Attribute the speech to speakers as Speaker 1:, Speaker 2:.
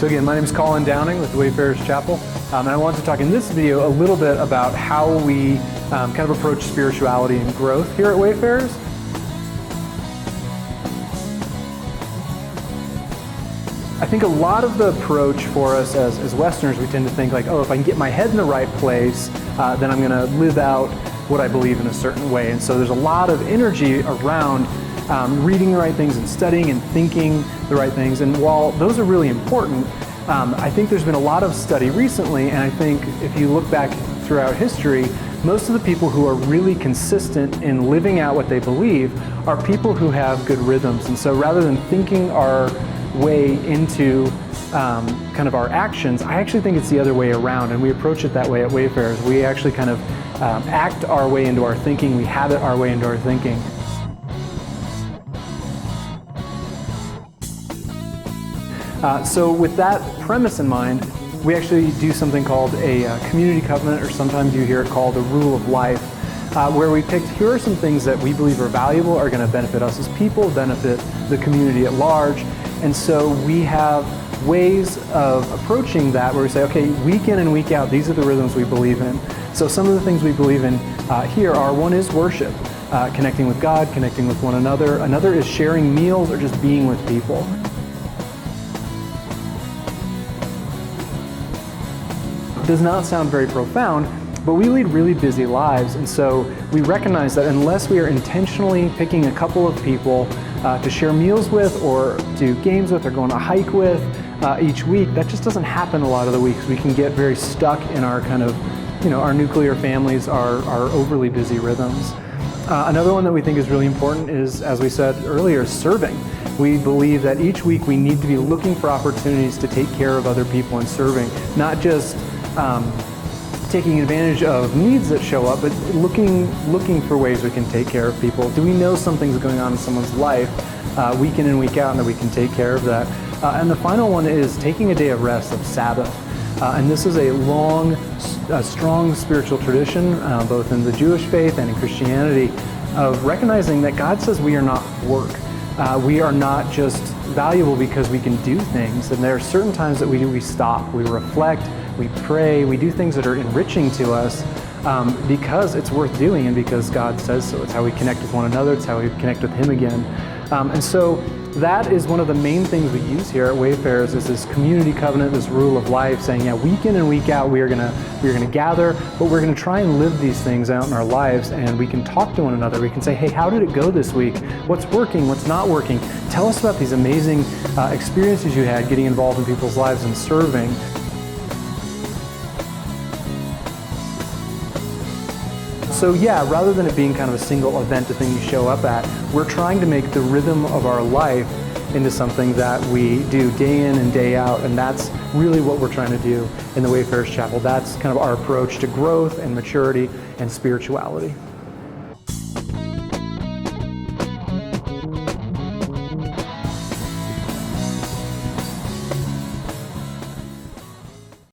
Speaker 1: So again, my name is Colin Downing with Wayfarers Chapel, and I want to talk in this video a little bit about how we kind of approach spirituality and growth here at Wayfarers. I think a lot of the approach for us as Westerners, we tend to think like, oh, if I can get my head in the right place, then I'm going to live out what I believe in a certain way. And so there's a lot of energy around reading the right things and studying and thinking the right things. And while those are really important, I think there's been a lot of study recently, and I think if you look back throughout history, most of the people who are really consistent in living out what they believe are people who have good rhythms. And so rather than thinking our way into kind of our actions, I actually think it's the other way around, and we approach it that way at Wayfarers. We actually kind of act our way into our thinking, we habit our way into our thinking. So with that premise in mind, we actually do something called a community covenant, or sometimes you hear it called a rule of life, where we picked, here are some things that we believe are valuable, are going to benefit us as people, benefit the community at large. And so we have ways of approaching that where we say, okay, week in and week out, these are the rhythms we believe in. So some of the things we believe in here are, one is worship, connecting with God, connecting with one another. Another is sharing meals or just being with people. Does not sound very profound, but we lead really busy lives, and so we recognize that unless we are intentionally picking a couple of people to share meals with, or do games with, or go on a hike with each week, that just doesn't happen a lot of the weeks. We can get very stuck in our kind of, our nuclear families, our overly busy rhythms. Another one that we think is really important is, as we said earlier, serving. We believe that each week we need to be looking for opportunities to take care of other people and serving, not just taking advantage of needs that show up, but looking for ways we can take care of people. Do we know something's going on in someone's life week in and week out, and that we can take care of that? And the final one is taking a day of rest, of Sabbath. And this is a long, strong spiritual tradition, both in the Jewish faith and in Christianity, of recognizing that God says we are not work. We are not just valuable because we can do things, and there are certain times that we stop, we reflect, we pray, we do things that are enriching to us because it's worth doing and because God says so. It's how we connect with one another, it's how we connect with Him again. And so that is one of the main things we use here at Wayfarers, is this community covenant, this rule of life, saying, yeah, week in and week out we are gonna gather, but we're gonna try and live these things out in our lives, and we can talk to one another. We can say, hey, how did it go this week? What's working? What's not working? Tell us about these amazing experiences you had getting involved in people's lives and serving. So yeah, rather than it being kind of a single event, a thing you show up at, we're trying to make the rhythm of our life into something that we do day in and day out, and that's really what we're trying to do in the Wayfarers Chapel. That's kind of our approach to growth and maturity and spirituality.